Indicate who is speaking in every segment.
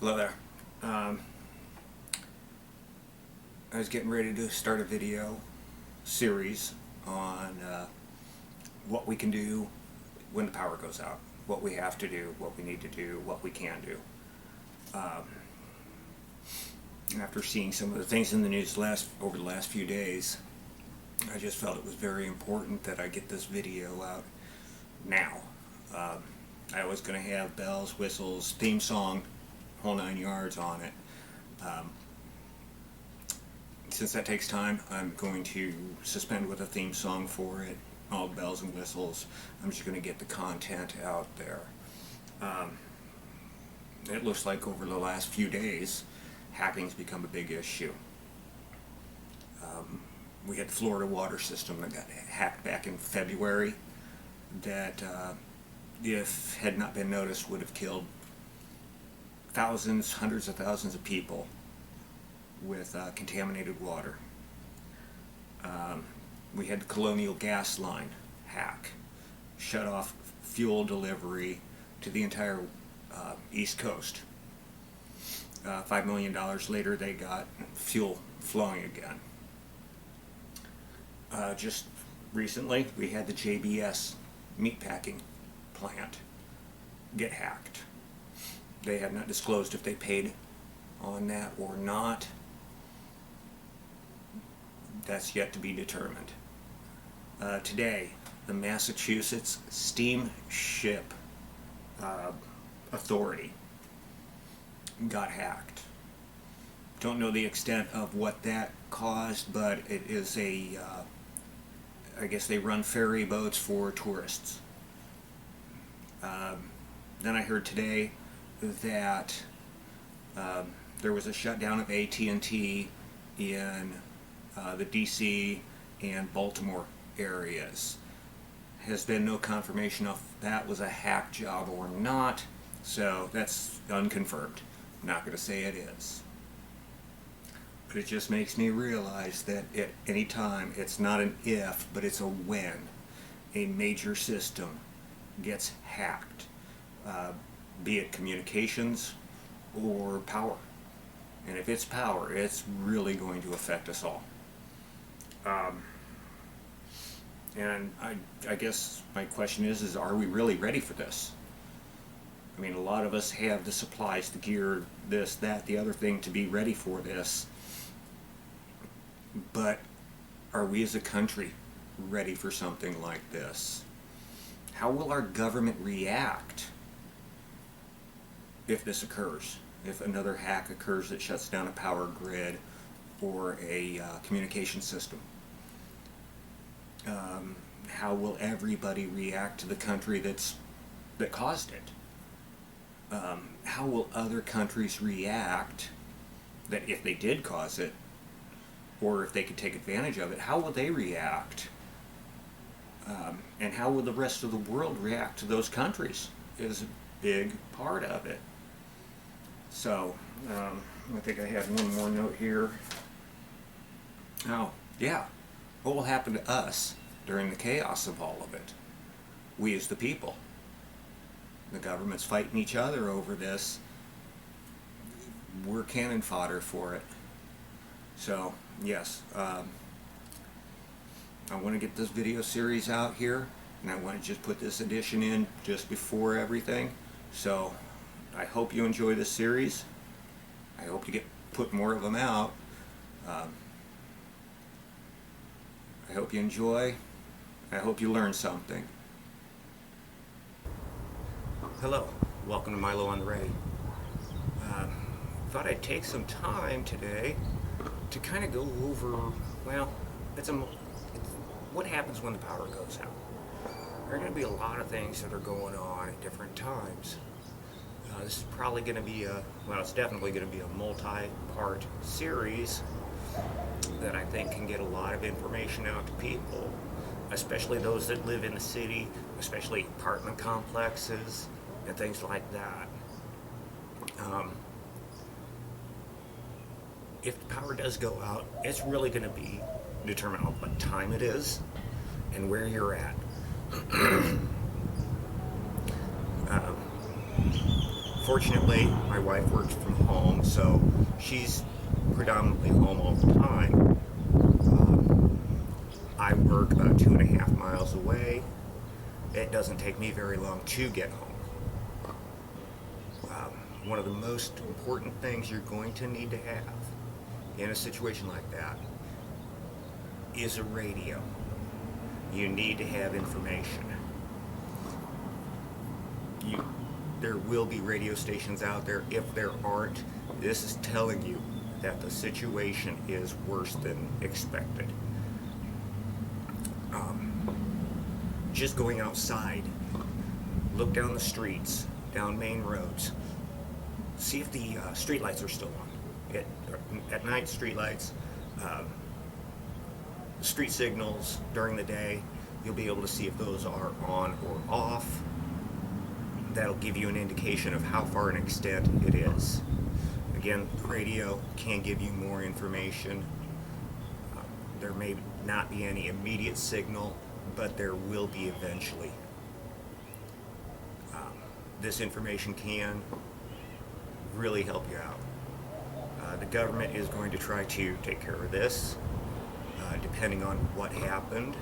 Speaker 1: Hello there. I was getting ready to start a video series on what we can do when the power goes out, what we have to do, what we need to do, what we can do. After seeing some of the things in the news over the last few days, I just felt it was very important that I get this video out now. I was going to have bells, whistles, theme song, whole 9 yards on it. Since that takes time, I'm going to suspend with a theme song for it, all bells and whistles. I'm just going to get the content out there. It looks like over the last few days, hacking's become a big issue. We had the Florida water system that got hacked back in February that, if had not been noticed, would have killed thousands, hundreds of thousands of people with contaminated water. We had the Colonial Gas Line hack, shut off fuel delivery to the entire East Coast. $5 million later, they got fuel flowing again. Just recently, we had the JBS meatpacking plant get hacked. They have not disclosed if they paid on that or not. That's yet to be determined. Today, the Massachusetts Steamship Authority got hacked. Don't know the extent of what that caused, but it is I guess they run ferry boats for tourists. Then I heard today that there was a shutdown of AT&T in the DC and Baltimore areas. Has been no confirmation if that was a hack job or not, so that's unconfirmed. I'm not going to say it is. But it just makes me realize that at any time, it's not an if, but it's a when a major system gets hacked, be it communications or power. And if it's power, it's really going to affect us all. And I guess my question is are we really ready for this? I mean, a lot of us have the supplies, the gear, this, that, the other thing to be ready for this. But are we as a country ready for something like this? How will our government react if this occurs? If another hack occurs that shuts down a power grid or a communication system? How will everybody react to the country that caused it? How will other countries react that if they did cause it, or if they could take advantage of it, how will they react? And how will the rest of the world react to those countries is a big part of it. So, I think I had one more note here. Oh, yeah. What will happen to us during the chaos of all of it? We as the people. The government's fighting each other over this. We're cannon fodder for it. So, yes, I want to get this video series out here, and I want to just put this edition in just before everything. So, I hope you enjoy this series. I hope to put more of them out. I hope you enjoy. I hope you learn something. Hello, welcome to Milo on the Ray. Thought I'd take some time today to kind of go over, well, it's what happens when the power goes out. There are going to be a lot of things that are going on at different times. This is probably going to be it's definitely going to be a multi-part series that I think can get a lot of information out to people, especially those that live in the city, especially apartment complexes and things like that. If the power does go out, it's really going to be determined on what time it is and where you're at.
Speaker 2: Fortunately, my wife works from home, so she's predominantly home all the time. I work about 2.5 miles away. It doesn't take me very long to get home. One of the most important things you're going to need to have in a situation like that is a radio. You need to have information. There will be radio stations out there. If there aren't, this is telling you that the situation is worse than expected. Just going outside, look down the streets, down main roads, see if the street lights are still on. At night, street lights, street signals during the day, you'll be able to see if those are on or off. That'll give you an indication of how far an extent it is. Again, radio can give you more information. There may not be any immediate signal, but there will be eventually. This information can really help you out. The government is going to try to take care of this, depending on what happened,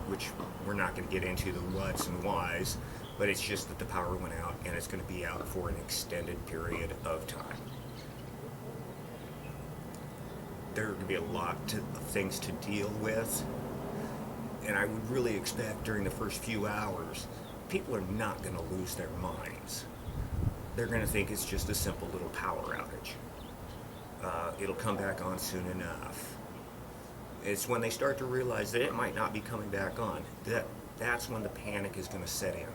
Speaker 2: which we're not going to get into the whats and whys, but it's just that the power went out and it's going to be out for an extended period of time. There are going to be a lot of things to deal with, and I would really expect during the first few hours, people are not going to lose their minds. They're going to think it's just a simple little power outage. It'll come back on soon enough. It's when they start to realize that it might not be coming back on, that's when the panic is going to set in.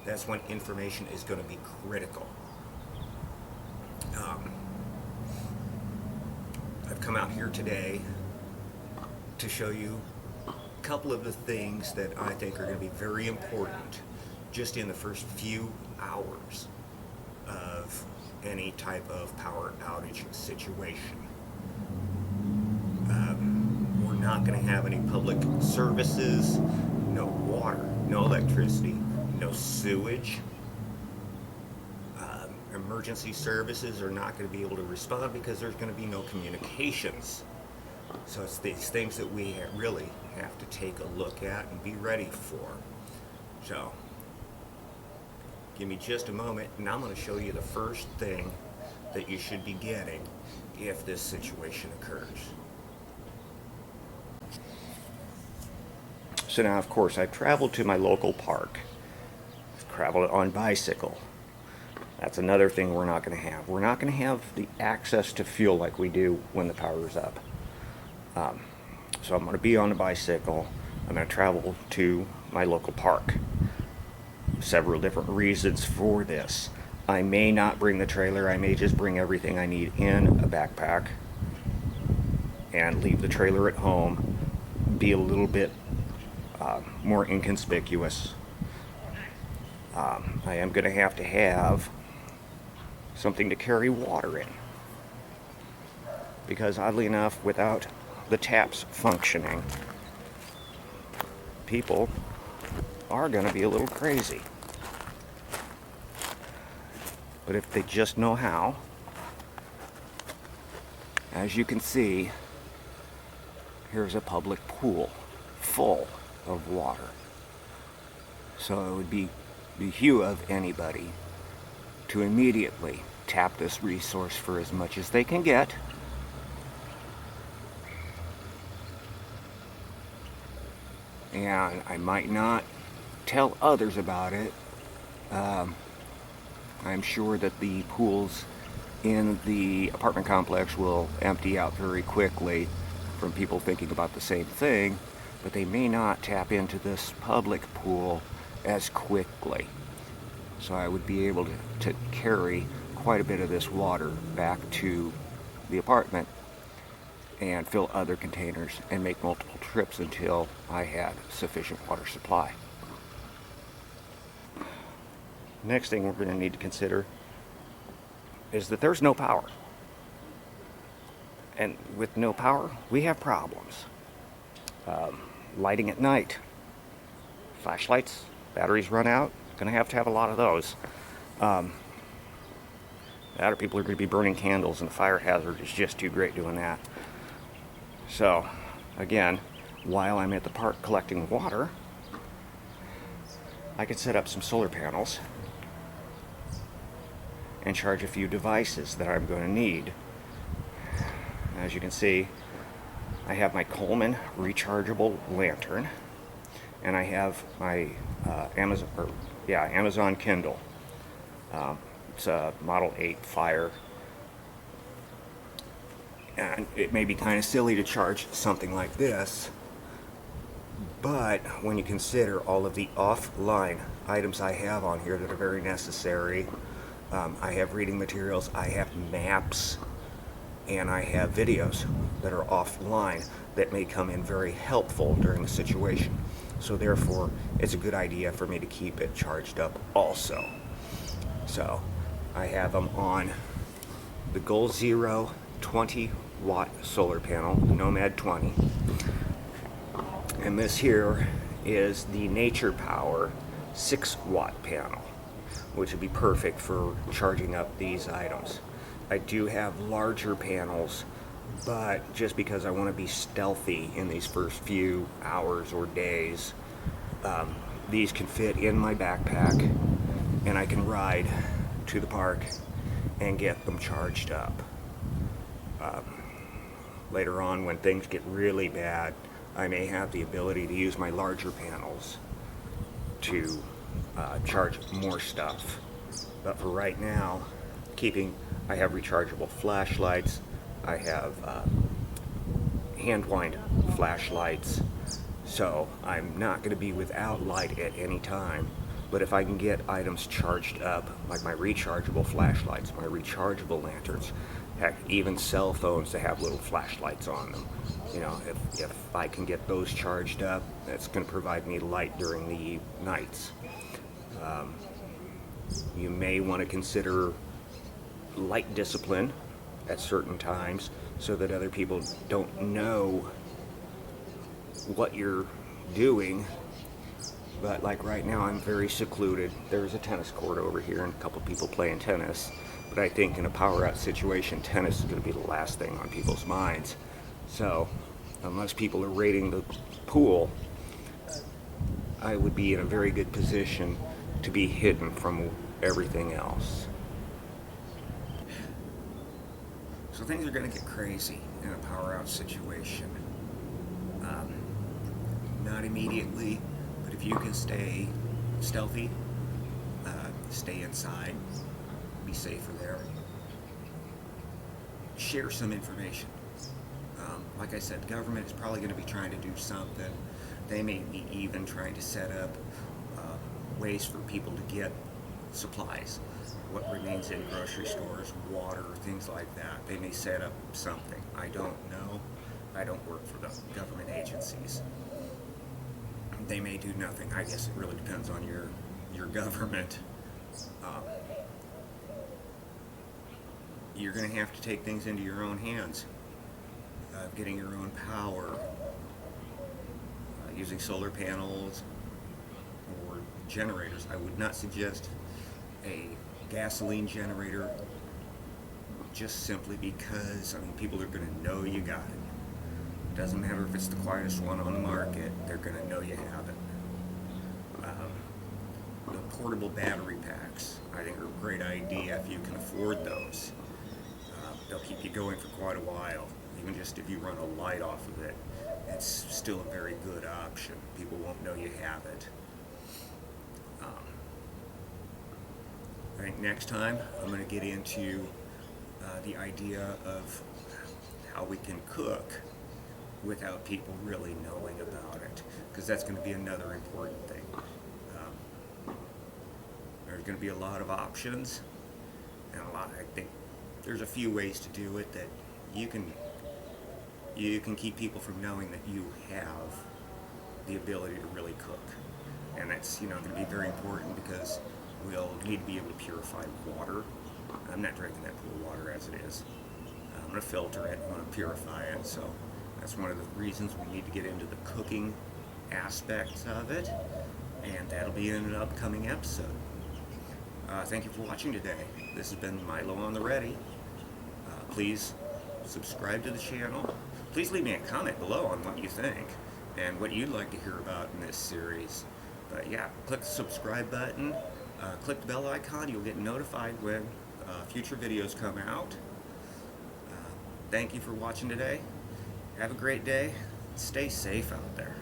Speaker 2: That's when information is going to be critical. I've come out here today to show you a couple of the things that I think are going to be very important just in the first few hours of any type of power outage situation. We're not going to have any public services, no water, no electricity, no sewage. Emergency services are not going to be able to respond because there's going to be no communications. So it's these things that we really have to take a look at and be ready for. So give me just a moment and I'm going to show you the first thing that you should be getting if this situation occurs. So now, of course, I've traveled to my local park. I've traveled on bicycle. That's another thing we're not going to have. We're not going to have the access to fuel like we do when the power is up. So I'm going to be on a bicycle. I'm going to travel to my local park. Several different reasons for this. I may not bring the trailer. I may just bring everything I need in a backpack and leave the trailer at home. Be a little bit more inconspicuous. I am going to have something to carry water in, because oddly enough, without the taps functioning, people are going to be a little crazy. But if they just know how, as you can see, here's a public pool full of water. So it would be the hue of anybody to immediately tap this resource for as much as they can get. And I might not tell others about it. I'm sure that the pools in the apartment complex will empty out very quickly from people thinking about the same thing, but they may not tap into this public pool as quickly. So I would be able to carry quite a bit of this water back to the apartment and fill other containers and make multiple trips until I had sufficient water supply. Next thing we're going to need to consider is that there's no power. And with no power, we have problems. Lighting at night, flashlights, batteries run out, going to have a lot of those. That or people are going to be burning candles, and the fire hazard is just too great doing that. So, again, while I'm at the park collecting water, I could set up some solar panels and charge a few devices that I'm going to need. As you can see, I have my Coleman rechargeable lantern, and I have my Amazon Kindle. It's a Model 8 Fire, and it may be kind of silly to charge something like this, but when you consider all of the offline items I have on here that are very necessary, I have reading materials, I have maps, and I have videos that are offline that may come in very helpful during the situation. So therefore, it's a good idea for me to keep it charged up also. So I have them on the Goal Zero 20-watt solar panel, the Nomad 20. And this here is the Nature Power 6-watt panel, which would be perfect for charging up these items. I do have larger panels, but just because I want to be stealthy in these first few hours or days, these can fit in my backpack, and I can ride to the park and get them charged up. Later on, when things get really bad, I may have the ability to use my larger panels to charge more stuff. But for right now, I have rechargeable flashlights, I have hand wind flashlights, so I'm not going to be without light at any time. But if I can get items charged up, like my rechargeable flashlights, my rechargeable lanterns, heck, even cell phones that have little flashlights on them, you know, if I can get those charged up, that's going to provide me light during the nights. You may want to consider light discipline at certain times so that other people don't know what you're doing. But like right now, I'm very secluded. There's a tennis court over here and a couple people playing tennis. But I think in a power out situation, tennis is going to be the last thing on people's minds. So unless people are raiding the pool, I would be in a very good position to be hidden from everything else. So things are going to get crazy in a power out situation. Not immediately, but if you can stay stealthy, stay inside, be safer there, share some information. Like I said, government is probably going to be trying to do something. They may be even trying to set up ways for people to get supplies, what remains in grocery stores, water, things like that. They may set up something. I don't know. I don't work for the government agencies. They may do nothing. I guess it really depends on your government. You're going to have to take things into your own hands. Getting your own power, using solar panels or generators. I would not suggest a gasoline generator, just simply because, I mean, people are going to know you got it. Doesn't matter if it's the quietest one on the market, they're going to know you have it. The portable battery packs, I think, are a great idea if you can afford those. They'll keep you going for quite a while. Even just if you run a light off of it, it's still a very good option. People won't know you have it. I think next time I'm going to get into the idea of how we can cook without people really knowing about it, because that's going to be another important thing. There's going to be a lot of options, and I think there's a few ways to do it that you can keep people from knowing that you have the ability to really cook. And that's, going to be very important, because we'll need to be able to purify water. I'm not drinking that pool water as it is. I'm going to filter it, I'm going to purify it, so that's one of the reasons we need to get into the cooking aspects of it, and that'll be in an upcoming episode. Thank you for watching today. This has been Milo on the Ready. Please subscribe to the channel. Please leave me a comment below on what you think and what you'd like to hear about in this series. But yeah, click the subscribe button, click the bell icon, you'll get notified when future videos come out. Thank you for watching today. Have a great day. Stay safe out there.